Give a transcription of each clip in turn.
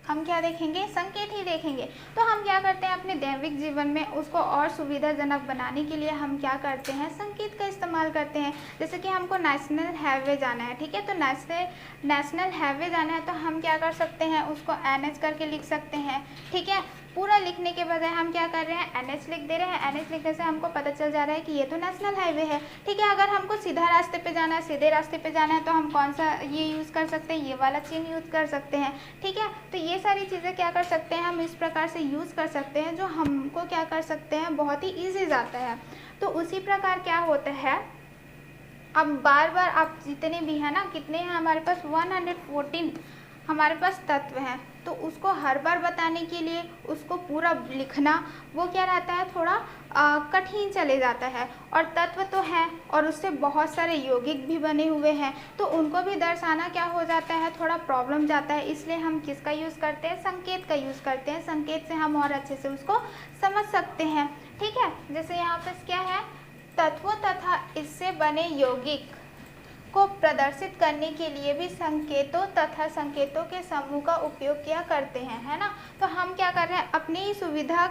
हम क्या देखेंगे, संकेत ही देखेंगे। तो हम क्या करते हैं अपने दैनिक जीवन में उसको और सुविधाजनक बनाने के लिए हम क्या करते हैं, संकेत का इस्तेमाल करते हैं। जैसे कि हमको नेशनल हाईवे जाना है, ठीक है, तो नेशनल हाईवे जाना है तो हम क्या कर सकते हैं, उसको NH करके लिख सकते हैं, ठीक है। पूरा लिखने के बजाय हम क्या कर रहे हैं, NH लिख दे रहे हैं। NH लिखने से हमको पता चल जा रहा है कि ये तो नेशनल हाईवे है, ठीक है। अगर हमको सीधा रास्ते पे जाना है, सीधे रास्ते पे जाना है, तो हम कौन सा ये यूज़ कर सकते हैं, ये वाला चिन्ह यूज़ कर सकते हैं, ठीक है। तो ये सारी चीज़ें क्या कर सकते हैं, हम इस प्रकार से यूज़ कर सकते हैं, जो हमको क्या कर सकते हैं, बहुत ही ईजी जाता है। तो उसी प्रकार क्या होता है, अब बार बार आप जितने भी हैं ना, कितने हैं हमारे पास, 114 हमारे पास तत्व हैं, तो उसको हर बार बताने के लिए उसको पूरा लिखना वो क्या रहता है, थोड़ा कठिन चले जाता है। और तत्व तो हैं और उससे बहुत सारे यौगिक भी बने हुए हैं, तो उनको भी दर्शाना क्या हो जाता है, थोड़ा प्रॉब्लम जाता है। इसलिए हम किसका यूज़ करते हैं, संकेत का यूज़ करते हैं। संकेत से हम और अच्छे से उसको समझ सकते हैं, ठीक है। जैसे यहाँ पर क्या है, तत्वों तथा इससे बने यौगिक को प्रदर्शित करने के लिए भी संकेतों तथा संकेतों के समूह का उपयोग किया करते हैं, है ना। तो हम क्या कर रहे हैं, अपनी ही सुविधा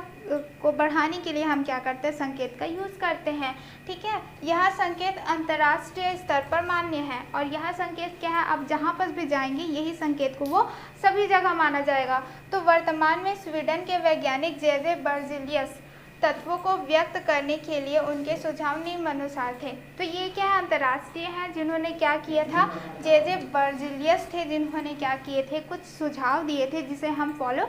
को बढ़ाने के लिए हम क्या करते हैं, संकेत का यूज़ करते हैं, ठीक है। यह संकेत अंतर्राष्ट्रीय स्तर पर मान्य है और यह संकेत क्या है, आप जहाँ पर भी जाएंगे यही संकेत को वो सभी जगह माना जाएगा। तो वर्तमान में स्वीडन के वैज्ञानिक जे बर्जीलियस तत्वों को व्यक्त करने के लिए उनके सुझाव निम्नानुसार थे। तो ये क्या है, अंतर्राष्ट्रीय है, जिन्होंने क्या किया था, जे बर्जीलियस थे, जिन्होंने क्या किए थे, कुछ सुझाव दिए थे जिसे हम फॉलो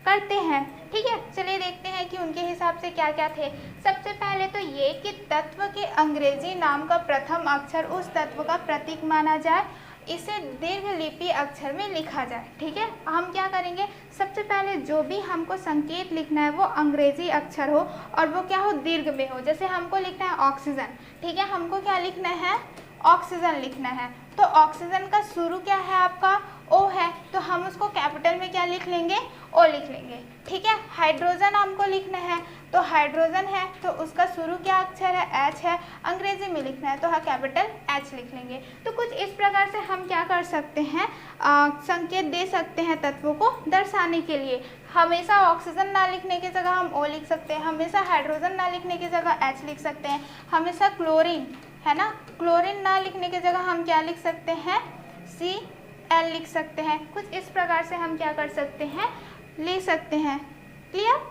करते हैं, ठीक है। चलिए देखते हैं कि उनके हिसाब से क्या क्या थे। सबसे पहले तो ये कि तत्व के अंग्रेजी नाम का प्रथम अक्षर उस तत्व का प्रतीक माना जाए, इसे दीर्घ लिपि अक्षर में लिखा जाए, ठीक है। हम क्या करेंगे, सबसे पहले जो भी हमको संकेत लिखना है वो अंग्रेजी अक्षर हो और वो क्या हो, दीर्घ में हो। जैसे हमको लिखना है ऑक्सीजन, ठीक है, हमको क्या लिखना है, ऑक्सीजन लिखना है। तो ऑक्सीजन का शुरू क्या है आपका, ओ है, तो हम उसको कैपिटल में क्या लिख लेंगे, ओ लिख लेंगे, ठीक है। हाइड्रोजन हमको लिखना है, तो हाइड्रोजन है तो उसका शुरू क्या अक्षर है, एच है, अंग्रेजी में लिखना है तो हाँ कैपिटल एच लिख लेंगे। तो कुछ इस प्रकार से हम क्या कर सकते हैं, संकेत दे सकते हैं तत्वों को दर्शाने के लिए। हमेशा ऑक्सीजन ना लिखने की जगह हम ओ लिख सकते हैं, हमेशा हाइड्रोजन ना लिखने की जगह एच लिख सकते हैं, हमेशा क्लोरीन है ना, क्लोरीन ना लिखने की जगह हम क्या लिख सकते हैं, Cl लिख सकते हैं। कुछ इस प्रकार से हम क्या कर सकते हैं, लिख सकते हैं, क्लियर।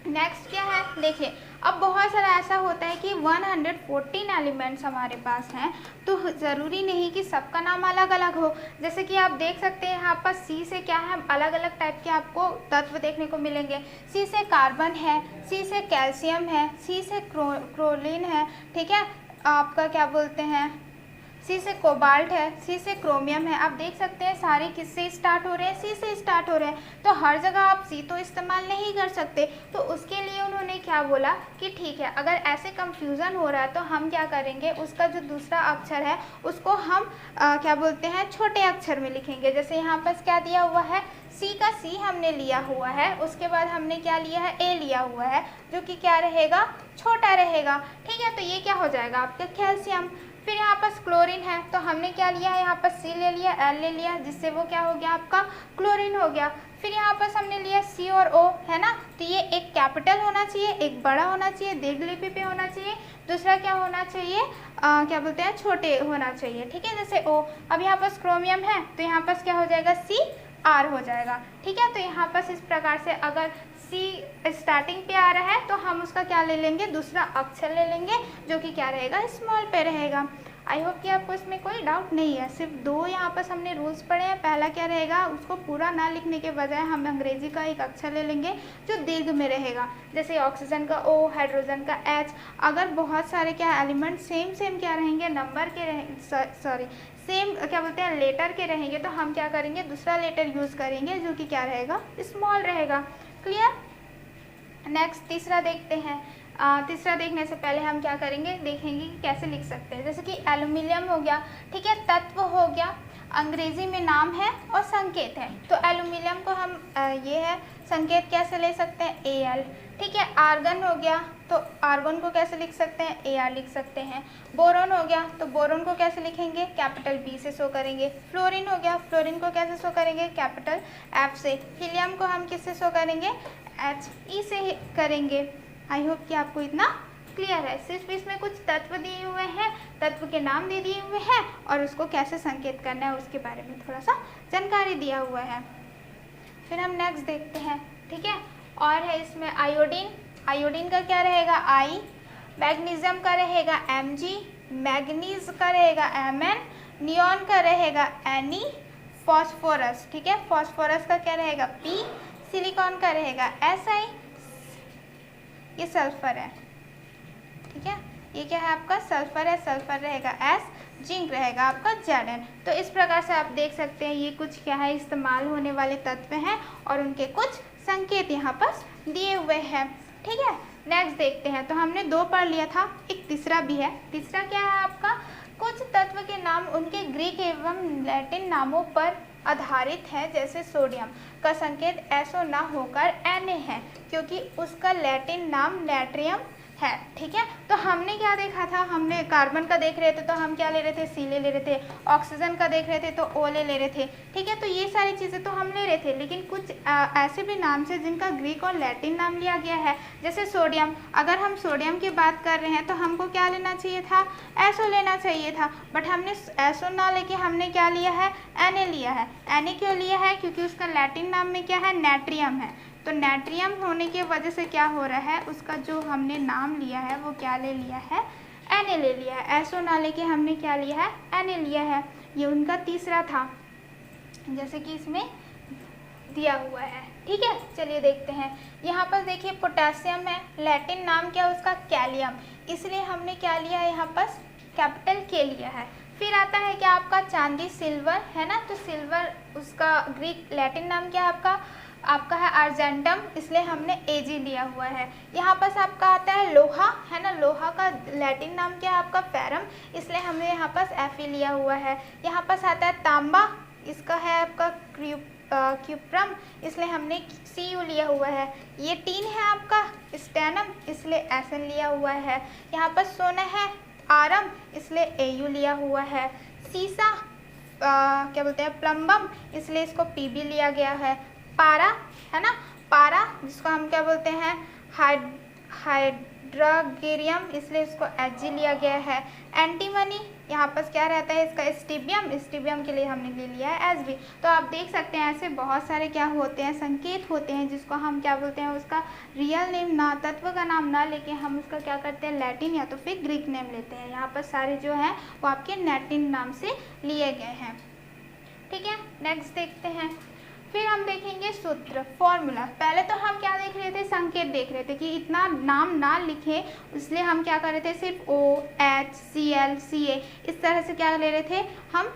नेक्स्ट क्या है, देखिए अब बहुत सारा ऐसा होता है कि 114 एलिमेंट्स हमारे पास हैं, तो ज़रूरी नहीं कि सबका नाम अलग अलग हो। जैसे कि आप देख सकते हैं यहाँ पर सी से क्या है, अलग अलग टाइप के आपको तत्व देखने को मिलेंगे। सी से कार्बन है, सी से कैल्शियम है, सी से क्लोरीन है, ठीक है, आपका क्या बोलते हैं, सी से कोबाल्ट है, सी से क्रोमियम है। आप देख सकते हैं सारे किससे स्टार्ट हो रहे हैं, सी से स्टार्ट हो रहे हैं। तो हर जगह आप सी तो इस्तेमाल नहीं कर सकते, तो उसके लिए उन्होंने क्या बोला कि ठीक है, अगर ऐसे कंफ्यूजन हो रहा है तो हम क्या करेंगे, उसका जो दूसरा अक्षर है उसको हम क्या बोलते हैं, छोटे अक्षर में लिखेंगे। जैसे यहाँ पर क्या दिया हुआ है, सी का सी हमने लिया हुआ है, उसके बाद हमने क्या लिया है, ए लिया हुआ है, जो कि क्या रहेगा, छोटा रहेगा, ठीक है। तो ये क्या हो जाएगा आपका कैल्शियम। फिर यहाँ पर क्लोरीन है, तो हमने क्या लिया है, यहाँ पर सी ले लिया, एल ले लिया, जिससे वो क्या हो गया आपका क्लोरीन हो गया। फिर यहाँ पर हमने लिया सी और ओ, है ना, तो ये एक कैपिटल होना चाहिए, एक बड़ा होना चाहिए, दीर्घलिपि पे होना चाहिए, दूसरा क्या होना चाहिए, क्या बोलते हैं, छोटे होना चाहिए, ठीक है, जैसे ओ। अब यहाँ पर क्रोमियम है तो यहाँ पर क्या हो जाएगा, सी आर हो जाएगा, ठीक है। तो यहाँ पर इस प्रकार से अगर सी स्टार्टिंग पे आ रहा है तो हम उसका क्या ले लेंगे, दूसरा अक्षर ले लेंगे, जो कि क्या रहेगा, स्मॉल पे रहेगा। आई होप कि आपको इसमें कोई डाउट नहीं है। सिर्फ दो यहाँ पर हमने रूल्स पढ़े हैं। पहला क्या रहेगा, उसको पूरा ना लिखने के बजाय हम अंग्रेजी का एक अक्षर ले लेंगे जो दीर्घ में रहेगा, जैसे ऑक्सीजन का ओ, हाइड्रोजन का एच। अगर बहुत सारे क्या एलिमेंट सेम क्या रहेंगे, नंबर के रहेंगे, सॉरी सेम क्या बोलते हैं, लेटर के रहेंगे, तो हम क्या करेंगे, दूसरा लेटर यूज़ करेंगे जो कि क्या रहेगा, स्मॉल रहेगा, क्लियर। नेक्स्ट तीसरा देखते हैं। तीसरा देखने से पहले हम क्या करेंगे, देखेंगे कि कैसे लिख सकते हैं। जैसे कि एल्यूमिनियम हो गया, ठीक है, तत्व हो गया, अंग्रेजी में नाम है और संकेत है। तो एल्यूमिनियम को हम ये है, संकेत कैसे ले सकते हैं Al, ठीक है। आर्गन हो गया तो आर्गन को कैसे लिख सकते हैं Ar लिख सकते हैं। बोरॉन हो गया तो बोरॉन को कैसे लिखेंगे, कैपिटल B से शो करेंगे। फ्लोरीन हो गया, फ्लोरीन को कैसे शो करेंगे, कैपिटल F से। हीलियम को हम किससे शो करेंगे, He से करेंगे। आई होप कि आपको इतना क्लियर है। सिर्फ इसमें कुछ तत्व दिए हुए हैं, तत्व के नाम दे दिए हुए हैं और उसको कैसे संकेत करना है उसके बारे में थोड़ा सा जानकारी दिया हुआ है। फिर हम नेक्स्ट देखते हैं, ठीक है। और है इसमें आयोडीन, आयोडीन का क्या रहेगा I, मैग्नीशियम का रहेगा Mg, मैग्नीज का रहेगा Mn, नियॉन का रहेगा Ne, फॉस्फोरस, ठीक है, फॉस्फोरस का क्या रहेगा P, सिलिकॉन का रहेगा Si, ये सल्फर है, ठीक है। ये क्या है आपका सल्फर है, सल्फर रहेगा S, जिंक रहेगा आपका Zn। तो इस प्रकार से आप देख सकते हैं ये कुछ क्या है इस्तेमाल होने वाले तत्व हैं और उनके कुछ संकेत यहाँ पर दिए हुए हैं, ठीक है। नेक्स्ट देखते हैं, तो हमने 2 पढ़ लिया था, एक तीसरा भी है। तीसरा क्या है आपका, कुछ तत्व के नाम उनके ग्रीक एवं लैटिन नामों पर आधारित है। जैसे सोडियम का संकेत एसओ ना होकर Na है क्योंकि उसका लैटिन नाम नैट्रियम है, ठीक है। तो हमने क्या देखा था, हमने कार्बन का देख रहे थे तो हम क्या ले रहे थे, सी ले रहे थे। ऑक्सीजन का देख रहे थे तो ओ ले रहे थे, ठीक है। तो ये सारी चीज़ें तो हम ले रहे थे, लेकिन कुछ ऐसे भी नाम से जिनका ग्रीक और लैटिन नाम लिया गया है। जैसे सोडियम, अगर हम सोडियम की बात कर रहे हैं तो हमको क्या लेना चाहिए था, एसओ लेना चाहिए था, बट हमने एसओ ना लेके हमने क्या लिया है, Na लिया है। Na क्यों लिया है, क्योंकि उसका लैटिन नाम में क्या है, नैट्रियम है। तो नैट्रियम होने की वजह से क्या हो रहा है, उसका जो हमने नाम लिया है वो क्या ले लिया है, Na ले लिया है। एसओ ना लेके हमने क्या लिया है, Na लिया है। ये उनका तीसरा था, जैसे कि इसमें दिया हुआ है, ठीक है। चलिए देखते हैं, यहाँ पर देखिए पोटेशियम है, लैटिन नाम क्या उसका, कैलियम, इसलिए हमने क्या लिया है यहाँ पर, कैपिटल K लिया है। फिर आता है क्या आपका चांदी, सिल्वर है ना, तो सिल्वर उसका ग्रीक लैटिन नाम क्या आपका है अर्जेंटम, इसलिए हमने Ag लिया हुआ है। यहाँ पर आपका आता है लोहा, है ना, लोहा का लैटिन नाम क्या है आपका फेरम, इसलिए हमने यहाँ पर Fe लिया हुआ है। यहाँ पर आता है तांबा, इसका है आपका क्यूप्रम, इसलिए हमने Cu लिया हुआ है। ये टीन है आपका स्टेनम, इसलिए Sn लिया हुआ है। यहाँ पर सोना है आरम, इसलिए Au लिया हुआ है। सीसा क्या बोलते हैं प्लम्बम, इसलिए इसको Pb लिया गया है। पारा है ना, पारा जिसको हम क्या बोलते हैं हाइड्रागेरियम, इसलिए इसको Hg लिया गया है। एंटीमनी यहाँ पर क्या रहता है इसका स्टीबियम, स्टीबियम के लिए हमने ले लिया है Sb। तो आप देख सकते हैं ऐसे बहुत सारे क्या होते हैं संकेत होते हैं जिसको हम क्या बोलते हैं, उसका रियल नेम ना, तत्व का नाम ना लेके हम उसका क्या करते हैं, लैटिन या तो फिर ग्रीक नेम लेते हैं। यहाँ पर सारे जो हैं वो आपके लैटिन नाम से लिए गए हैं, ठीक है। नेक्स्ट देखते हैं, फिर हम देखेंगे सूत्र, फॉर्मूला। पहले तो हम क्या देख रहे थे, संकेत देख रहे थे कि इतना नाम ना लिखे, इसलिए हम क्या कर रहे थे, सिर्फ OH Cl Ca इस तरह से क्या ले रहे थे, हम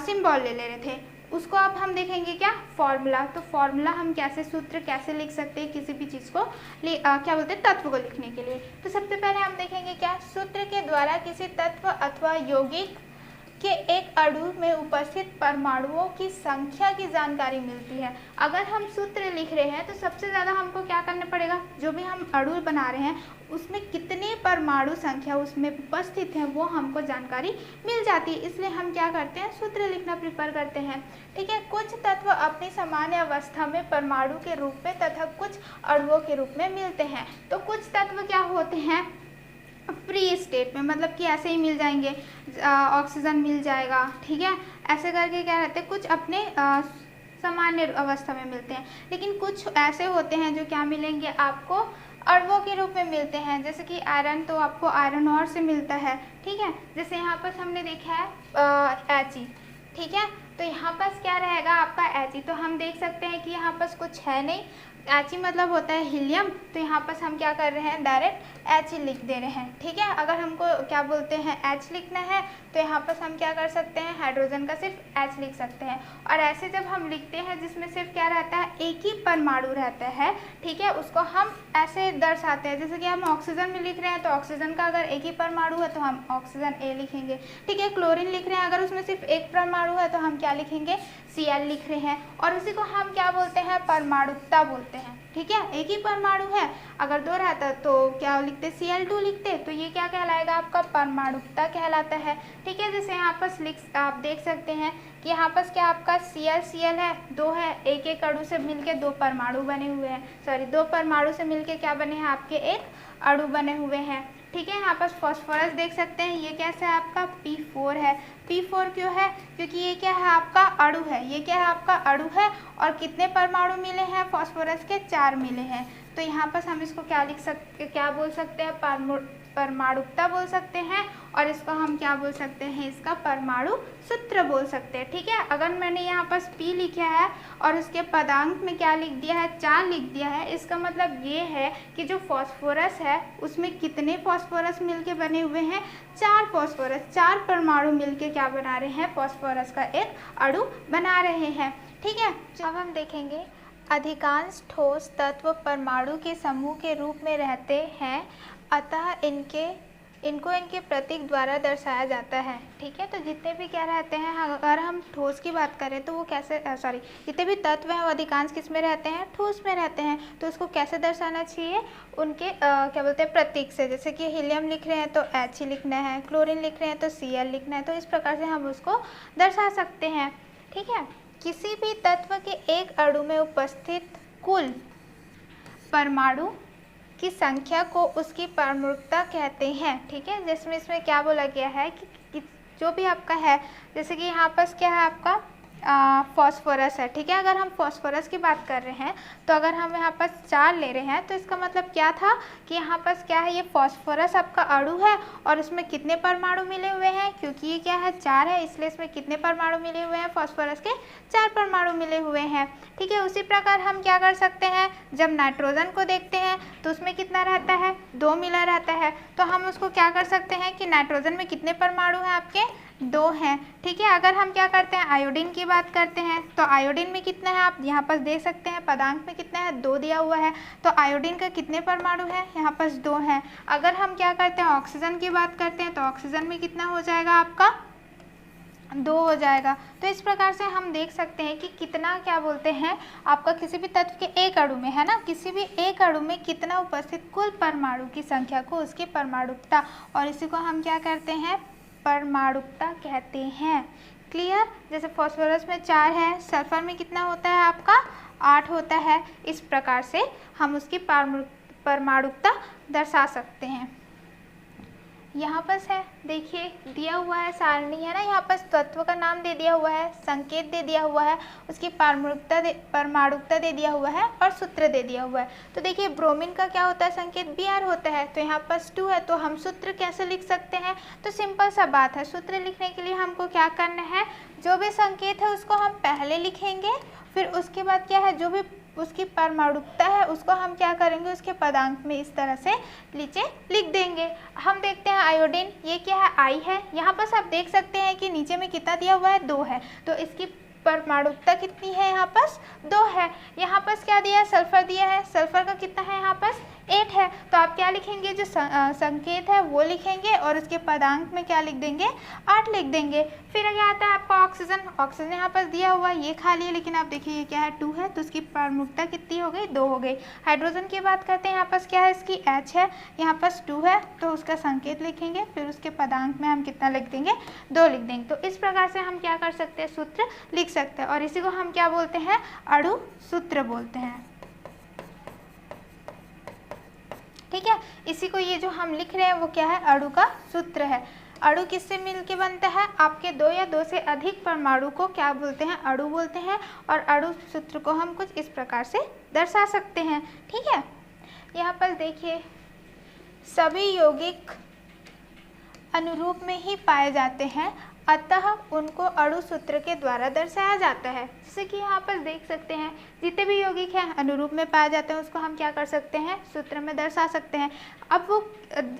सिंबल ले रहे थे। उसको अब हम देखेंगे क्या, फॉर्मूला। तो फॉर्मूला हम कैसे, सूत्र कैसे लिख सकते हैं किसी भी चीज़ को क्या बोलते हैं, तत्व को लिखने के लिए। तो सबसे पहले हम देखेंगे क्या, सूत्र के द्वारा किसी तत्व अथवा यौगिक के एक अणु में उपस्थित परमाणुओं की संख्या की जानकारी मिलती है। अगर हम सूत्र लिख रहे हैं तो सबसे ज़्यादा हमको क्या करना पड़ेगा, जो भी हम अणु बना रहे हैं उसमें कितने परमाणु संख्या उसमें उपस्थित हैं वो हमको जानकारी मिल जाती है, इसलिए हम क्या करते हैं, सूत्र लिखना प्रेफर करते हैं, ठीक है। कुछ तत्व अपनी सामान्य अवस्था में परमाणु के रूप में तथा कुछ अणुओं के रूप में मिलते हैं। तो कुछ तत्व क्या होते हैं, फ्री स्टेट में, मतलब कि ऐसे ही मिल जाएंगे, ऑक्सीजन मिल जाएगा, ठीक है। ऐसे करके क्या रहते हैं, कुछ अपने सामान्य अवस्था में मिलते हैं। लेकिन कुछ ऐसे होते हैं जो क्या मिलेंगे आपको, अणुओं के रूप में मिलते हैं। जैसे कि आयरन, तो आपको आयरन और से मिलता है, ठीक है। जैसे यहाँ पर हमने देखा है He, ठीक है। तो यहाँ पर क्या रहेगा आपका He, तो हम देख सकते हैं कि यहाँ पर कुछ है नहीं, He मतलब होता है हीलियम, तो यहाँ पर हम क्या कर रहे हैं, डायरेक्ट He लिख दे रहे हैं, ठीक है। अगर हमको क्या बोलते हैं H लिखना है तो यहाँ पर हम क्या कर सकते हैं, हाइड्रोजन का सिर्फ H लिख सकते हैं। और ऐसे जब हम लिखते हैं जिसमें सिर्फ क्या रहता है, एक ही परमाणु रहता है, ठीक है, उसको हम ऐसे दर्शाते हैं। जैसे कि हम ऑक्सीजन में लिख रहे हैं तो ऑक्सीजन का अगर एक ही परमाणु है तो हम ऑक्सीजन A लिखेंगे, ठीक है। क्लोरीन लिख रहे हैं, अगर उसमें सिर्फ एक परमाणु है तो हम क्या लिखेंगे, Cl लिख रहे हैं, और उसी को हम क्या बोलते हैं, परमाणुकता बोलते हैं। ठीक है, एक ही परमाणु है, अगर दो रहता तो क्या लिखते, Cl2 लिखते, तो ये क्या कहलाएगा, आपका परमाणुकता कहलाता है। ठीक है, जैसे यहाँ पर आप देख सकते हैं कि यहाँ पर क्या आपका Cl है, दो है, एक एक अणु से मिलके दो परमाणु बने हुए हैं, सॉरी दो परमाणु से मिलके क्या बने हैं, आपके एक अणु बने हुए हैं। ठीक है, यहाँ पर फॉस्फोरस देख सकते हैं, ये कैसा है, आपका P4 है। P4 क्यों है, क्योंकि ये क्या है, आपका अणु है, ये क्या है, आपका अणु है, और कितने परमाणु मिले हैं फॉस्फोरस के, 4 मिले हैं। तो यहाँ पर हम इसको क्या लिख सकते, क्या बोल सकते हैं, परमाणुकता बोल सकते हैं, और इसको हम क्या बोल सकते हैं, इसका परमाणु सूत्र बोल सकते हैं। ठीक है, अगर मैंने यहाँ पर P लिखा है और उसके पदांक में क्या लिख दिया है, 4 लिख दिया है, इसका मतलब ये है कि जो फॉस्फोरस है उसमें कितने फॉस्फोरस मिलके बने हुए हैं, 4 फॉस्फोरस, 4 परमाणु मिलके क्या बना रहे हैं, फॉस्फोरस का एक अणु बना रहे हैं। ठीक है, अब हम देखेंगे अधिकांश ठोस तत्व परमाणु के समूह के रूप में रहते हैं, अतः इनको इनके प्रतीक द्वारा दर्शाया जाता है। ठीक है, तो जितने भी क्या रहते हैं, अगर हम ठोस की बात करें तो वो कैसे, जितने भी तत्व हैं वो अधिकांश किस में रहते हैं, ठोस में रहते हैं, तो उसको कैसे दर्शाना चाहिए, उनके क्या बोलते हैं, प्रतीक से। जैसे कि हीलियम लिख रहे हैं तो H ही लिखना है, क्लोरीन लिख रहे हैं तो Cl लिखना है, तो इस प्रकार से हम उसको दर्शा सकते हैं। ठीक है, किसी भी तत्व के एक अणु में उपस्थित कुल परमाणु की संख्या को उसकी परमाणुकता कहते हैं। ठीक है, जिसमें इसमें क्या बोला गया है कि जो भी आपका है, जैसे कि यहाँ पर क्या है, आपका फॉस्फोरस है। ठीक है, अगर हम फॉस्फोरस की बात कर रहे हैं तो अगर हम यहाँ पर 4 ले रहे हैं तो इसका मतलब क्या था कि यहाँ पर क्या है, ये फॉस्फोरस आपका अणु है और इसमें कितने परमाणु मिले हुए हैं, क्योंकि ये क्या है, 4 है, इसलिए इसमें कितने परमाणु मिले हुए हैं, फॉस्फोरस के 4 परमाणु मिले हुए हैं। ठीक है, उसी प्रकार हम क्या कर सकते हैं, जब नाइट्रोजन को देखते हैं तो उसमें कितना रहता है, 2 मिला रहता है, तो हम उसको क्या कर सकते हैं कि नाइट्रोजन में कितने परमाणु हैं, आपके 2 हैं। ठीक है, अगर हम क्या करते हैं, आयोडीन की बात करते हैं तो आयोडीन में कितना है, आप यहाँ पर देख सकते हैं, पदांक में कितना है, 2 दिया हुआ है, तो आयोडीन का कितने परमाणु है, यहाँ पर 2 हैं। अगर हम क्या करते हैं, ऑक्सीजन की बात करते हैं तो ऑक्सीजन में कितना हो जाएगा, आपका 2 हो जाएगा। तो इस प्रकार से हम देख सकते हैं कि कितना क्या बोलते हैं, आपका किसी भी तत्व के एक अणु में, है ना, किसी भी एक अणु में कितना उपस्थित कुल परमाणु की संख्या को उसकी परमाणुकता, और इसी को हम क्या करते हैं, परमाणुकता कहते हैं। क्लियर, जैसे फॉस्फोरस में 4 है, सल्फर में कितना होता है, आपका 8 होता है। इस प्रकार से हम उसकी परमाणुकता दर्शा सकते हैं। यहाँ पर है, देखिए दिया हुआ है सारणी, है ना, यहाँ पर तत्व का नाम दे दिया हुआ है, संकेत दे दिया हुआ है, उसकी परमाणुकता दे दिया हुआ है, और सूत्र दे दिया हुआ है। तो देखिए ब्रोमीन का क्या होता है, संकेत Br होता है, तो यहाँ पर 2 है, तो हम सूत्र कैसे लिख सकते हैं, तो सिंपल सा बात है, सूत्र लिखने के लिए हमको क्या करना है, जो भी संकेत है उसको हम पहले लिखेंगे, फिर उसके बाद क्या है, जो भी उसकी परमाणुकता है उसको हम क्या करेंगे, उसके पदांक में इस तरह से नीचे लिख देंगे। हम देखते हैं आयोडीन, ये क्या है, I है, यहाँ पर आप देख सकते हैं कि नीचे में कितना दिया हुआ है, 2 है, तो इसकी परमाणुकता कितनी है, यहाँ पर 2 है। यहाँ पर क्या दिया है, सल्फर दिया है, सल्फर का कितना है, यहाँ पर 8 है, तो आप क्या लिखेंगे, जो संकेत है वो लिखेंगे और उसके पदांक में क्या लिख देंगे, 8 लिख देंगे। फिर क्या आता है आपका ऑक्सीजन, ऑक्सीजन यहाँ पर दिया हुआ है, ये खाली है, लेकिन आप देखिए ये क्या है, 2 है, तो उसकी परमाणुकता कितनी हो गई, 2 हो गई। हाइड्रोजन की बात करते हैं, यहाँ पर क्या है, इसकी H है, यहाँ पर 2 है, तो उसका संकेत लिखेंगे, फिर उसके पदांक में हम कितना लिख देंगे, 2 लिख देंगे। तो इस प्रकार से हम क्या कर सकते हैं, सूत्र लिख सकते हैं, और इसी को हम क्या बोलते हैं, अणु सूत्र बोलते हैं। ठीक है, इसी को ये जो हम लिख रहे हैं वो क्या है, अणु का सूत्र है। अणु किससे मिलके बनता है, आपके 2 या 2 से अधिक परमाणु को क्या बोलते हैं, अणु बोलते हैं, और अणु सूत्र को हम कुछ इस प्रकार से दर्शा सकते हैं। ठीक है, यहाँ पर देखिए सभी यौगिक अनुरूप में ही पाए जाते हैं, अतः उनको अणु सूत्र के द्वारा दर्शाया जाता है। जैसे कि यहाँ पर देख सकते हैं जितने भी यौगिक हैं अनुरूप में पाए जाते हैं, उसको हम क्या कर सकते हैं, सूत्र में दर्शा सकते हैं। अब वो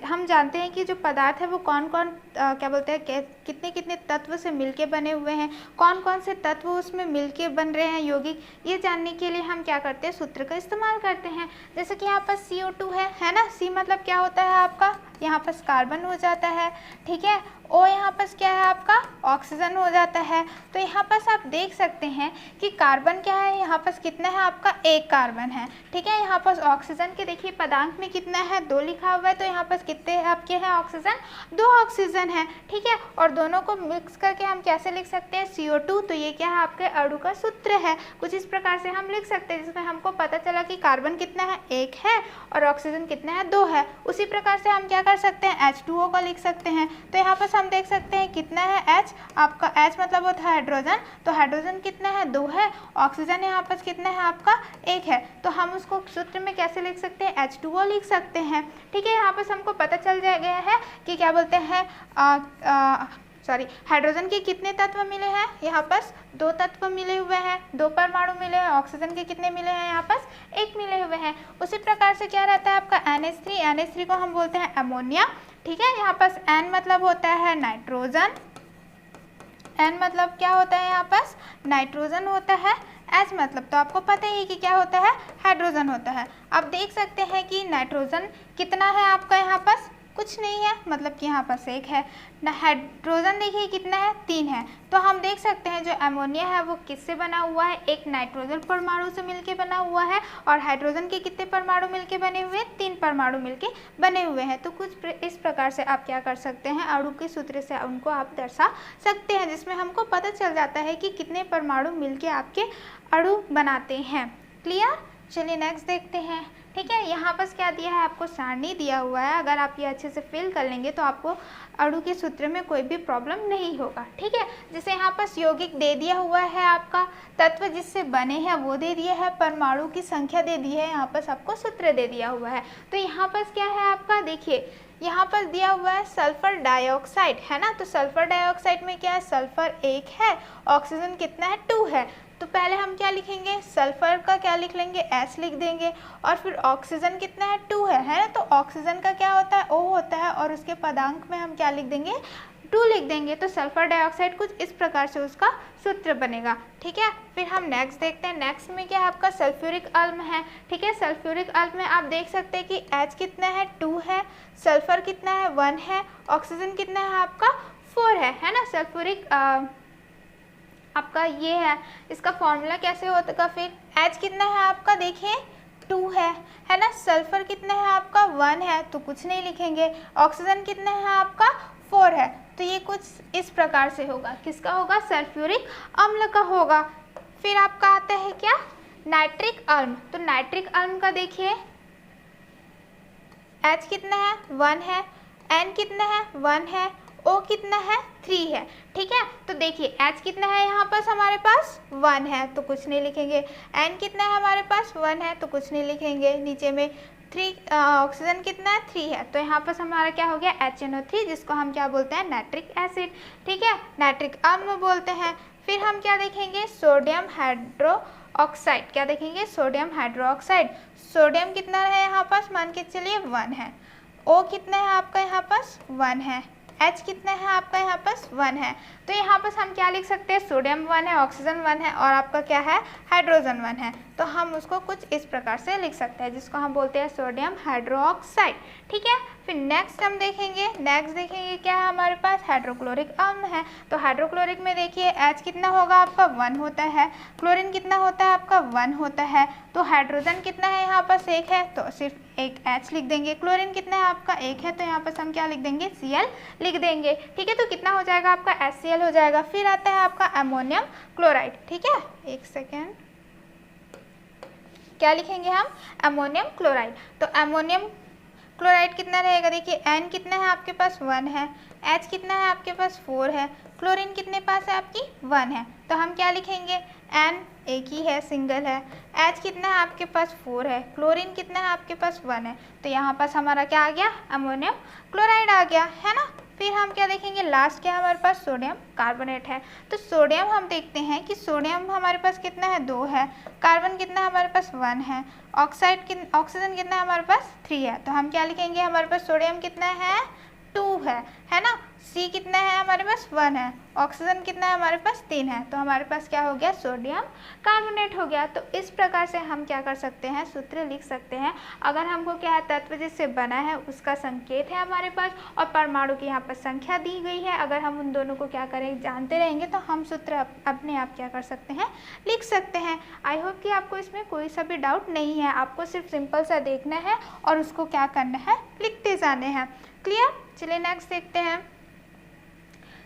हम जानते हैं कि जो पदार्थ है वो कौन कौन क्या बोलते हैं, कितने कितने तत्व से मिलके बने हुए हैं, कौन कौन से तत्व उसमें मिलके बन रहे हैं यौगिक, ये जानने के लिए हम क्या करते हैं, सूत्र का इस्तेमाल करते हैं। जैसे कि यहाँ पर CO2 है ना, C मतलब क्या होता है आपका, यहाँ पर कार्बन हो जाता है। ठीक है, O यहाँ पर क्या है आपका ऑक्सीजन हो जाता है। तो यहाँ पर आप देख सकते हैं कि कार्बन क्या है, यहाँ पर कितना है आपका एक कार्बन है, ठीक है। यहाँ पर ऑक्सीजन के देखिए पदांक में कितना है 2 लिखा हुआ है, तो यहाँ पर कितने आपके हैं ऑक्सीजन, 2 ऑक्सीजन है, ठीक है। और दोनों को मिक्स करके हम कैसे लिख सकते हैं CO2, तो ये क्या है आपके अणु का सूत्र है। कुछ इस प्रकार से हम लिख सकते हैं, जिसमें हमको पता चला कि कार्बन कितना है 1 है और ऑक्सीजन कितना है 2 है। उसी प्रकार से हम क्या कर सकते हैं H2O का लिख सकते हैं। तो यहाँ पर हम देख सकते हैं कितना है H, आपका H मतलब होता है हाइड्रोजन, तो हाइड्रोजन कितना है 2 है, ऑक्सीजन यहाँ पर कितना है आपका 1 है। तो हम उसको सूत्र में कैसे लिख सकते हैं H2O लिख सकते हैं, ठीक है। यहाँ पर हमको पता चल गया है कि क्या बोलते हैं हाइड्रोजन के कितने तत्व मिले हैं, यहाँ पर 2 तत्व मिले हुए हैं, 2 परमाणु मिले हैं। ऑक्सीजन के कितने मिले हैं, यहाँ पर 1 मिले हुए हैं। उसी प्रकार से क्या रहता है आपका NH3 को हम बोलते हैं अमोनिया, ठीक है। यहाँ पर N मतलब होता है नाइट्रोजन, N मतलब क्या होता है यहाँ पर नाइट्रोजन होता है, H मतलब तो आपको पता ही है कि क्या होता है हाइड्रोजन होता है। आप देख सकते हैं कि नाइट्रोजन कितना है आपका यहाँ पर कुछ नहीं है, मतलब कि यहाँ पर 1 है। हाइड्रोजन देखिए कितना है 3 है। तो हम देख सकते हैं जो अमोनिया है वो किससे बना हुआ है, एक नाइट्रोजन परमाणु से मिलके बना हुआ है, और हाइड्रोजन के कितने परमाणु मिलके बने हुए हैं, 3 परमाणु मिलके बने हुए हैं। तो कुछ इस प्रकार से आप क्या कर सकते हैं, अणु के सूत्र से उनको आप दर्शा सकते हैं, जिसमें हमको पता चल जाता है कि कितने परमाणु मिलके आपके अणु बनाते हैं। क्लियर, चलिए नेक्स्ट देखते हैं, ठीक है। यहाँ पर क्या दिया है आपको, सारणी दिया हुआ है। अगर आप ये अच्छे से फिल कर लेंगे तो आपको अणु के सूत्र में कोई भी प्रॉब्लम नहीं होगा, ठीक है। जैसे यहाँ पर यौगिक दे दिया हुआ है, आपका तत्व जिससे बने हैं वो दे दिया है, परमाणु की संख्या दे दी है, यहाँ पर आपको सूत्र दे दिया हुआ है। तो यहाँ पर क्या है आपका, देखिए यहाँ पर दिया हुआ है सल्फर डाइऑक्साइड, है ना। तो सल्फर डाइऑक्साइड में क्या है, सल्फर 1 है, ऑक्सीजन कितना है 2 है। तो पहले हम क्या लिखेंगे, सल्फर का क्या लिख लेंगे H लिख देंगे, और फिर ऑक्सीजन कितना है 2 है ना। तो ऑक्सीजन का क्या होता है O होता है, और उसके पदांक में हम क्या लिख देंगे 2 लिख देंगे। तो सल्फर डाइऑक्साइड कुछ इस प्रकार से उसका सूत्र बनेगा, ठीक है। फिर हम नेक्स्ट देखते हैं, नेक्स्ट में क्या है आपका सल्फ्यूरिक अम्ल है, ठीक है। सल्फ्यूरिक अम्ल में आप देख सकते हैं कि H कितना है 2 है, सल्फर कितना है 1 है, ऑक्सीजन कितना है आपका 4 है ना। सल्फ्यूरिक आपका ये है, इसका फॉर्मूला कैसे होगा, फिर H कितना है आपका देखिए 2 है ना। सल्फर कितना है आपका 1 है, तो कुछ नहीं लिखेंगे। ऑक्सीजन कितना है आपका 4 है। तो ये कुछ इस प्रकार से होगा, किसका होगा, सल्फ्यूरिक अम्ल का होगा। फिर आपका आता है क्या, नाइट्रिक अम्ल। तो नाइट्रिक अम्ल का देखिए H कितना है 1 है, N कितना है 1 है, O कितना है 3 है, ठीक है। तो देखिए H कितना है यहाँ पर हमारे पास 1 है, तो कुछ नहीं लिखेंगे। N कितना है हमारे पास 1 है, तो कुछ नहीं लिखेंगे। नीचे में 3 ऑक्सीजन कितना है 3 है, तो यहाँ पर हमारा क्या हो गया HNO3, जिसको हम क्या बोलते हैं नाइट्रिक एसिड, ठीक है, नाइट्रिक अम्ल बोलते हैं। फिर हम क्या देखेंगे, सोडियम हाइड्रो ऑक्साइड, क्या देखेंगे सोडियम हाइड्रो ऑक्साइड। सोडियम कितना है यहाँ पास, मान के चलिए 1 है। O कितना है आपका यहाँ पास 1 है, H कितना है आपका यहाँ पास 1 है। तो यहाँ पर हम क्या लिख सकते हैं, सोडियम 1 है, ऑक्सीजन 1 है, और आपका क्या है हाइड्रोजन 1 है। तो हम उसको कुछ इस प्रकार से लिख सकते हैं, जिसको हम बोलते हैं सोडियम हाइड्रोक्साइड, ठीक है। फिर नेक्स्ट हम देखेंगे, नेक्स्ट देखेंगे क्या है हमारे पास, हाइड्रोक्लोरिक अम्ल है। तो हाइड्रोक्लोरिक में देखिए H कितना होगा आपका 1 होता है, क्लोरीन कितना होता है आपका 1 होता है। तो हाइड्रोजन कितना है यहाँ पर 1 है, तो सिर्फ एक H लिख देंगे। क्लोरीन कितना है आपका 1 है, तो यहाँ पर हम क्या लिख देंगे Cl लिख देंगे, ठीक है। तो कितना हो जाएगा आपका HCl हो जाएगा। फिर आता है आपका अमोनियम क्लोराइड, ठीक है, एक सेकेंड, क्या लिखेंगे हम अमोनियम क्लोराइड। तो अमोनियम क्लोराइड कितना रहेगा, देखिए N कितना है आपके पास 1 है, H कितना है आपके पास 4 है, क्लोरीन कितने पास है आपकी 1 है। तो हम क्या लिखेंगे, N एक ही है, सिंगल है, H कितना है आपके पास 4 है, क्लोरीन कितना है आपके पास 1 है। तो यहाँ पास हमारा क्या आ गया, अमोनियम क्लोराइड आ गया, है ना। फिर हम क्या देखेंगे, लास्ट क्या हमारे पास सोडियम कार्बोनेट है। तो सोडियम हम देखते हैं कि सोडियम हमारे पास कितना है 2 है, कार्बन कितना है हमारे पास 1 है, ऑक्सीजन कितना है हमारे पास 3 है। तो हम क्या लिखेंगे, हमारे पास सोडियम कितना है 2 है ना। C कितना है हमारे पास 1 है, ऑक्सीजन कितना है हमारे पास 3 है, तो हमारे पास क्या हो गया सोडियम कार्बोनेट हो गया। तो इस प्रकार से हम क्या कर सकते हैं सूत्र लिख सकते हैं। अगर हमको क्या है तत्व जिससे बना है उसका संकेत है हमारे पास और परमाणु की यहाँ पर संख्या दी गई है, अगर हम उन दोनों को क्या करें जानते रहेंगे तो हम सूत्र अपने आप क्या कर सकते हैं लिख सकते हैं। आई होप कि आपको इसमें कोई सा भी डाउट नहीं है, आपको सिर्फ सिंपल सा देखना है और उसको क्या करना है लिखते जाने हैं। क्लियर? चलिए नेक्स्ट देखते हैं।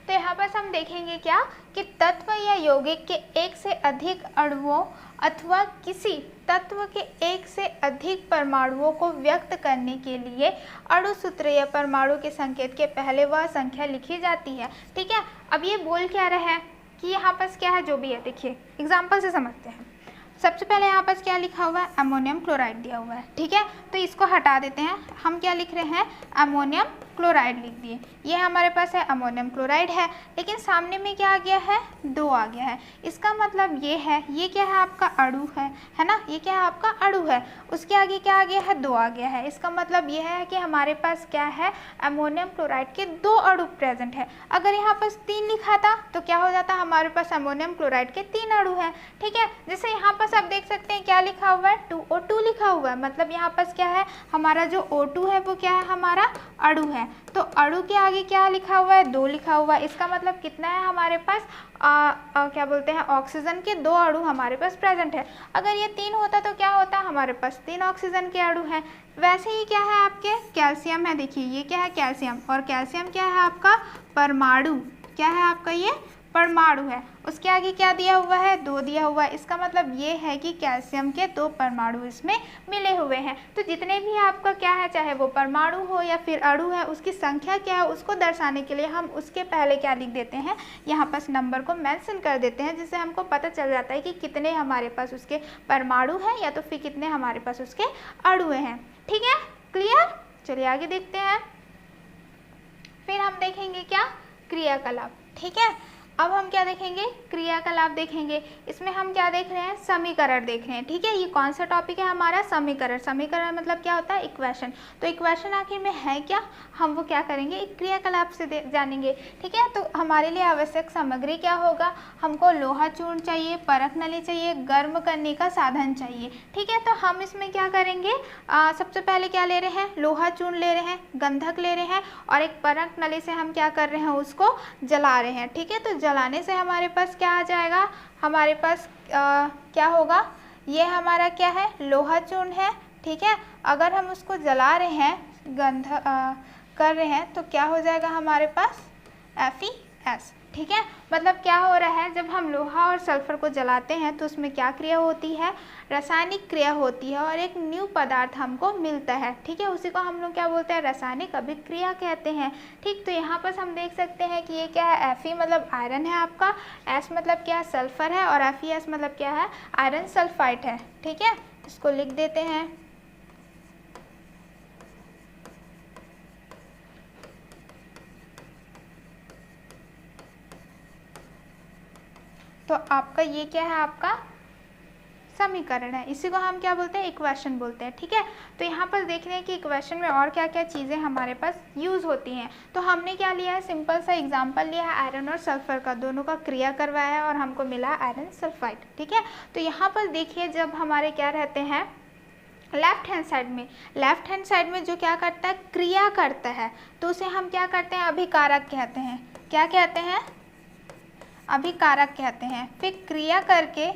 तो यहाँ पर हम देखेंगे क्या कि तत्व या यौगिक के एक से अधिक अणुओं अथवा किसी तत्व के एक से अधिक परमाणुओं को व्यक्त करने के लिए अणु सूत्र या परमाणु के संकेत के पहले वह संख्या लिखी जाती है। ठीक है, अब ये बोल क्या रहा है कि यहाँ पर क्या है जो भी है, देखिए एग्जाम्पल से समझते हैं। सबसे पहले यहाँ पर क्या लिखा हुआ है अमोनियम क्लोराइड दिया हुआ है। ठीक है, तो इसको हटा देते हैं, हम क्या लिख रहे हैं अमोनियम क्लोराइड लिख दिए। ये हमारे पास है अमोनियम क्लोराइड है, लेकिन सामने में क्या आ गया है 2 आ गया है। इसका मतलब ये है ये क्या है आपका अणु है ना, ये क्या है आपका अणु है, उसके आगे क्या आ गया है 2 आ गया है। इसका मतलब ये है कि हमारे पास क्या है अमोनियम क्लोराइड के 2 अणु प्रेजेंट है। अगर यहाँ पर 3 लिखा था तो क्या हो जाता हमारे पास अमोनियम क्लोराइड के 3 अणु है। ठीक है, जैसे यहाँ पर आप देख सकते हैं क्या लिखा हुआ है 2O2 लिखा हुआ है, मतलब यहाँ पर क्या है हमारा जो O2 है वो क्या है हमारा अणु है। तो अणु के आगे क्या लिखा हुआ है 2 लिखा हुआ है। इसका मतलब कितना है हमारे पास क्या बोलते हैं ऑक्सीजन के 2 अणु हमारे पास प्रेजेंट है। अगर ये 3 होता तो क्या होता हमारे पास 3 ऑक्सीजन के अणु हैं। वैसे ही क्या है आपके कैल्शियम है, देखिए ये क्या है कैल्शियम, और कैल्शियम क्या है आपका परमाणु, क्या है आपका ये परमाणु है। उसके आगे क्या दिया हुआ है 2 दिया हुआ है। इसका मतलब ये है कि कैल्शियम के 2 परमाणु इसमें मिले हुए हैं। तो जितने भी आपका क्या है चाहे वो परमाणु हो या फिर अणु है उसकी संख्या क्या है उसको दर्शाने के लिए हम उसके पहले क्या लिख देते हैं यहाँ पास नंबर को मेंशन कर देते हैं, जिससे हमको पता चल जाता है कि कितने हमारे पास उसके परमाणु हैं या तो फिर कितने हमारे पास उसके अणु हैं। ठीक है, क्लियर? चलिए आगे देखते हैं। फिर हम देखेंगे क्या क्रियाकलाप। ठीक है, अब हम क्या देखेंगे क्रियाकलाप देखेंगे। इसमें हम क्या देख रहे हैं समीकरण देख रहे हैं। ठीक है, ये कौन सा टॉपिक है हमारा समीकरण। समीकरण मतलब क्या होता है इक्वेशन। तो इक्वेशन आखिर में है क्या, हम वो क्या करेंगे एक क्रियाकलाप से जानेंगे। ठीक है, तो हमारे लिए आवश्यक सामग्री क्या होगा, हमको लोहा चूर्ण चाहिए, परख नली चाहिए, गर्म करने का साधन चाहिए। ठीक है, तो हम इसमें क्या करेंगे सबसे पहले क्या ले रहे हैं लोहा चूर्ण ले रहे हैं, गंधक ले रहे हैं और एक परख नली से हम क्या कर रहे हैं उसको जला रहे हैं। ठीक है, तो जलाने से हमारे पास क्या आ जाएगा, हमारे पास क्या होगा, ये हमारा क्या है लोहा चूर्ण है। ठीक है, अगर हम उसको जला रहे हैं कर रहे हैं तो क्या हो जाएगा हमारे पास FeS। ठीक है, मतलब क्या हो रहा है जब हम लोहा और सल्फर को जलाते हैं तो उसमें क्या क्रिया होती है रासायनिक क्रिया होती है और एक न्यू पदार्थ हमको मिलता है। ठीक है, उसी को हम लोग क्या बोलते हैं रासायनिक अभिक्रिया कहते हैं। ठीक, तो यहाँ पर हम देख सकते हैं कि ये क्या है Fe मतलब आयरन है आपका, S मतलब क्या है सल्फर है और FeS मतलब क्या है आयरन सल्फाइड है। ठीक है, इसको लिख देते हैं। तो आपका ये क्या है आपका समीकरण है, इसी को हम क्या बोलते हैं इक्वेशन बोलते हैं। ठीक है, तो यहाँ पर देख रहे हैं कि इक्वेशन में और क्या क्या चीज़ें हमारे पास यूज़ होती हैं। तो हमने क्या लिया है सिंपल सा एग्जांपल लिया है आयरन और सल्फर का, दोनों का क्रिया करवाया है और हमको मिला आयरन सल्फाइड। ठीक है, तो यहाँ पर देखिए जब हमारे क्या रहते हैं लेफ्ट हैंड साइड में जो क्या करता है क्रिया करता है तो उसे हम क्या करते हैं अभिकारक कहते हैं। क्या कहते हैं अभिकारक कहते हैं। फिर क्रिया करके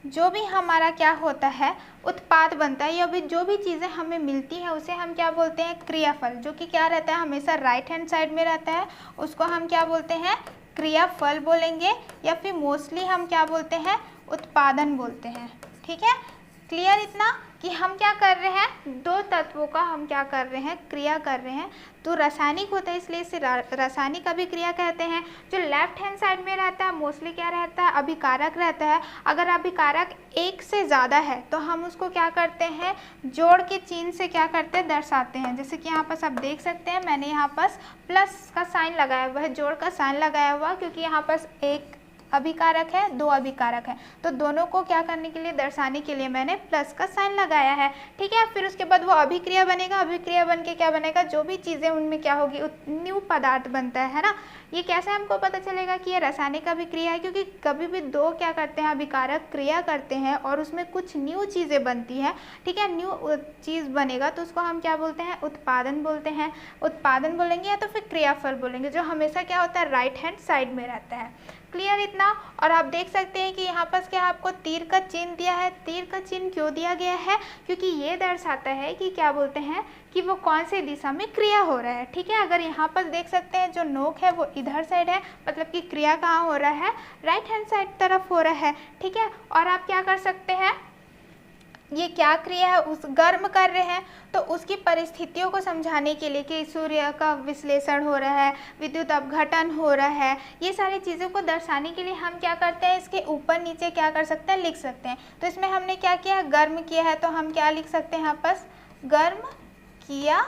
जो भी हमारा क्या होता है उत्पाद बनता है या भी जो भी चीज़ें हमें मिलती है उसे हम क्या बोलते हैं क्रियाफल, जो कि क्या रहता है हमेशा राइट हैंड साइड में रहता है, उसको हम क्या बोलते हैं क्रियाफल बोलेंगे या फिर मोस्टली हम क्या बोलते हैं उत्पादन बोलते हैं। ठीक है, क्लियर इतना कि हम क्या कर रहे हैं दो तत्वों का हम क्या कर रहे हैं क्रिया कर रहे हैं। तो रासायनिक होता है इसलिए इसे रासायनिक अभिक्रिया कहते हैं। जो लेफ्ट हैंड साइड में रहता है मोस्टली क्या रहता है अभिकारक रहता है। अगर अभिकारक एक से ज़्यादा है तो हम उसको क्या करते हैं जोड़ के चिन्ह से क्या करते हैं दर्शाते हैं। जैसे कि यहाँ पर आप देख सकते हैं मैंने यहाँ पर प्लस का साइन लगाया हुआ है, जोड़ का साइन लगाया हुआ क्योंकि यहाँ पर एक अभिकारक है, 2 अभिकारक है, तो दोनों को क्या करने के लिए, दर्शाने के लिए मैंने प्लस का साइन लगाया है। ठीक है, फिर उसके बाद वो अभिक्रिया बनेगा, अभिक्रिया बन के क्या बनेगा, जो भी चीज़ें उनमें क्या होगी, न्यू पदार्थ बनता है ना। ये कैसे हमको पता चलेगा कि ये रासायनिक अभिक्रिया है, क्योंकि कभी भी दो क्या करते हैं, अभिकारक क्रिया करते हैं और उसमें कुछ न्यू चीज़ें बनती हैं। ठीक है, न्यू चीज़ बनेगा तो उसको हम क्या बोलते हैं, उत्पादन बोलते हैं। उत्पादन बोलेंगे या तो फिर क्रियाफल बोलेंगे, जो हमेशा क्या होता है, राइट हैंड साइड में रहता है। क्लियर इतना। और आप देख सकते हैं कि यहाँ पर क्या आपको तीर का चिन्ह दिया है। तीर का चिन्ह क्यों दिया गया है, क्योंकि ये दर्शाता है कि क्या बोलते हैं कि वो कौन से दिशा में क्रिया हो रहा है। ठीक है, अगर यहाँ पर देख सकते हैं जो नोक है वो इधर साइड है, मतलब कि क्रिया कहाँ हो रहा है, राइट हैंड साइड तरफ हो रहा है। ठीक है, और आप क्या कर सकते हैं, ये क्या क्रिया है, उस गर्म कर रहे हैं, तो उसकी परिस्थितियों को समझाने के लिए कि सूर्य का विश्लेषण हो रहा है, विद्युत अपघटन हो रहा है, ये सारी चीज़ों को दर्शाने के लिए हम क्या करते हैं, इसके ऊपर नीचे क्या कर सकते हैं, लिख सकते हैं। तो इसमें हमने क्या किया, गर्म किया है, तो हम क्या लिख सकते हैं यहाँ पर, गर्म किया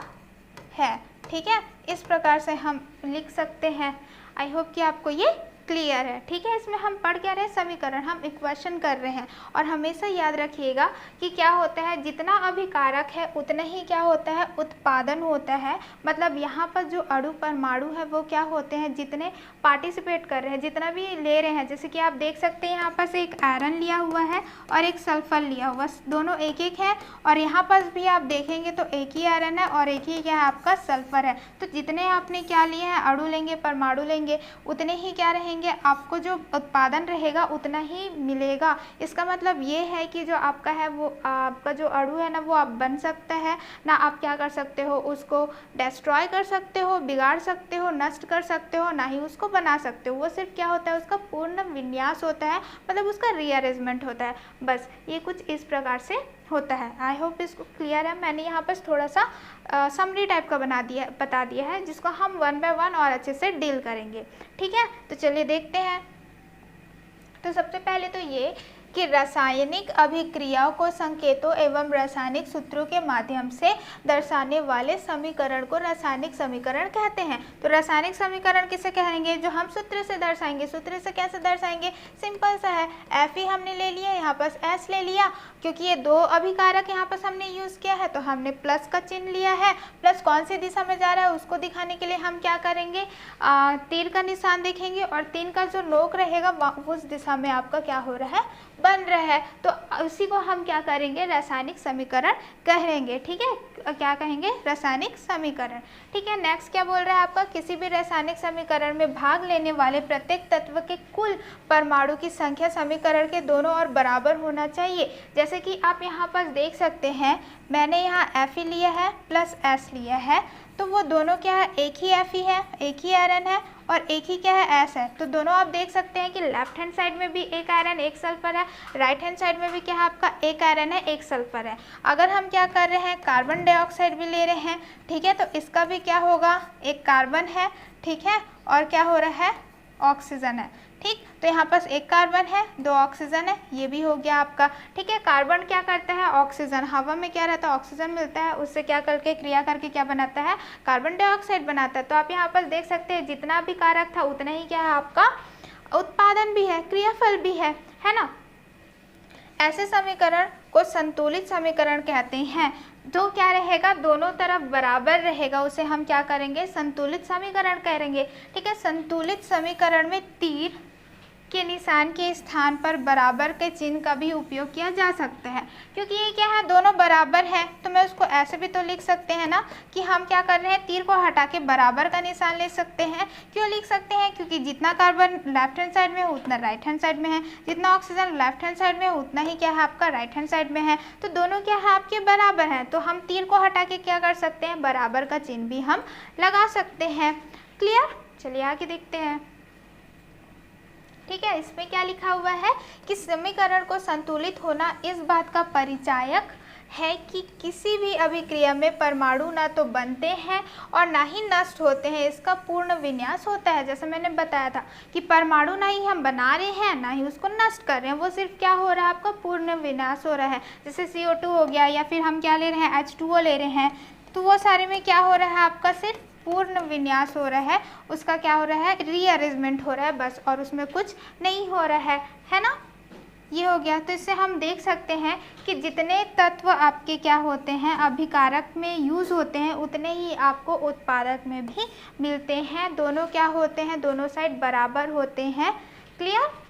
है। ठीक है, इस प्रकार से हम लिख सकते हैं। आई होप कि आपको ये क्लियर है। ठीक है, इसमें हम पढ़ क्या रहे हैं, समीकरण, हम इक्वेशन कर रहे हैं। और हमेशा याद रखिएगा कि क्या होता है, जितना अभिकारक है उतना ही क्या होता है, उत्पादन होता है। मतलब यहाँ पर जो अणु परमाणु है वो क्या होते हैं, जितने पार्टिसिपेट कर रहे हैं, जितना भी ले रहे हैं, जैसे कि आप देख सकते हैं यहाँ पर से एक आयरन लिया हुआ है और एक सल्फर लिया हुआ, दोनों एक एक है। और यहाँ पर भी आप देखेंगे तो एक ही आयरन है और एक ही क्या है, आपका सल्फर है। तो जितने आपने क्या लिए हैं, अणु लेंगे, परमाणु लेंगे, उतने ही क्या रहेंगे, आपको जो उत्पादन रहेगा उतना ही मिलेगा। इसका मतलब ये है कि जो आपका है वो आपका जो अणु है ना, वो आप बन सकता है ना, आप क्या कर सकते हो, उसको डिस्ट्रॉय कर सकते हो, बिगाड़ सकते हो, नष्ट कर सकते हो, ना ही उसको बना सकते हो। वो सिर्फ क्या होता है, उसका पूर्ण विन्यास होता है, मतलब उसका रीअरेंजमेंट होता है। बस ये कुछ इस प्रकार से होता है। आई होप इसको क्लियर है। मैंने यहाँ पर थोड़ा सा समरी टाइप का बता दिया है, जिसको हम 1 बाय 1 और अच्छे से डील करेंगे। ठीक है, तो चलिए देखते हैं। तो सबसे पहले तो ये कि रासायनिक अभिक्रियाओं को संकेतों एवं रासायनिक सूत्रों के माध्यम से दर्शाने वाले समीकरण को रासायनिक समीकरण कहते हैं। तो रासायनिक समीकरण किसे कहेंगे, जो हम सूत्र से दर्शाएंगे। सूत्र से कैसे दर्शाएंगे, सिंपल सा है, Fe हमने ले लिया, यहाँ पर S ले लिया, क्योंकि ये दो अभिकारक यहाँ पर हमने यूज़ किया है तो हमने प्लस का चिन्ह लिया है। प्लस कौन सी दिशा में जा रहा है उसको दिखाने के लिए हम क्या करेंगे, तीर का निशान देखेंगे और तीर का जो नोक रहेगा उस दिशा में आपका क्या हो रहा है, बन रहा है। तो उसी को हम क्या करेंगे, रासायनिक समीकरण कहेंगे। ठीक है, क्या कहेंगे, रासायनिक समीकरण। ठीक है, नेक्स्ट क्या बोल रहा है आपका, किसी भी रासायनिक समीकरण में भाग लेने वाले प्रत्येक तत्व के कुल परमाणु की संख्या समीकरण के दोनों ओर बराबर होना चाहिए। जैसे कि आप यहाँ पर देख सकते हैं, मैंने यहाँ Fe लिया है प्लस S लिया है, तो वो दोनों क्या है, एक ही Fe है, एक ही आयरन है और एक ही क्या है, S है। तो दोनों आप देख सकते हैं कि लेफ्ट हैंड साइड में भी एक आयरन एक सल्फर है, राइट हैंड साइड में भी क्या है आपका, एक आयरन है एक सल्फर है। अगर हम क्या कर रहे हैं, कार्बन डाइऑक्साइड भी ले रहे हैं, ठीक है, तो इसका भी क्या होगा, एक कार्बन है, ठीक है, और क्या हो रहा है, ऑक्सीजन है। ठीक, तो यहाँ पास एक कार्बन है, 2 ऑक्सीजन है, ये भी हो गया आपका। ठीक है, कार्बन क्या करता है, ऑक्सीजन, हवा में क्या रहता है, ऑक्सीजन मिलता है, उससे क्या करके क्रिया करके क्या बनाता है, कार्बन डाइऑक्साइड बनाता है। तो आप यहाँ पर देख सकते हैं जितना भी कारक था उतना ही क्या है आपका उत्पादन भी है, क्रियाफल भी है ना। ऐसे समीकरण को संतुलित समीकरण कहते हैं। जो क्या रहेगा, दोनों तरफ बराबर रहेगा, उसे हम क्या करेंगे, संतुलित समीकरण कहेंगे। ठीक है, संतुलित समीकरण में तीर के निशान के स्थान पर बराबर के चिन्ह का भी उपयोग किया जा सकता है, क्योंकि ये क्या है, दोनों बराबर है। तो मैं उसको ऐसे भी तो लिख सकते हैं ना कि हम क्या कर रहे हैं, तीर को हटा के बराबर का निशान ले सकते हैं। क्यों लिख सकते हैं, क्योंकि जितना कार्बन लेफ्ट हैंड साइड में है उतना राइट हैंड साइड में है, जितना ऑक्सीजन लेफ्ट हैंड साइड में है उतना ही क्या है आपका राइट हैंड साइड में है। तो दोनों क्या है आपके बराबर हैं, तो हम तीर को हटा के क्या कर सकते हैं, बराबर का चिन्ह भी हम लगा सकते हैं। क्लियर, चलिए आगे देखते हैं। ठीक है, इसमें क्या लिखा हुआ है कि समीकरण को संतुलित होना इस बात का परिचायक है कि किसी भी अभिक्रिया में परमाणु ना तो बनते हैं और ना ही नष्ट होते हैं, इसका पूर्ण विन्यास होता है। जैसे मैंने बताया था कि परमाणु ना ही हम बना रहे हैं ना ही उसको नष्ट कर रहे हैं, वो सिर्फ क्या हो रहा है, आपका पूर्ण विन्यास हो रहा है। जैसे CO2 हो गया, या फिर हम क्या ले रहे हैं, H2O ले रहे हैं, तो वो सारे में क्या हो रहा है आपका सिर्फ पूर्ण विन्यास हो रहा है, उसका क्या हो रहा है, रीअरेंजमेंट हो रहा है बस, और उसमें कुछ नहीं हो रहा है ना। ये हो गया। तो इससे हम देख सकते हैं कि जितने तत्व आपके क्या होते हैं, अभिकारक में यूज़ होते हैं, उतने ही आपको उत्पादक में भी मिलते हैं। दोनों क्या होते हैं, दोनों साइड बराबर होते हैं। क्लियर।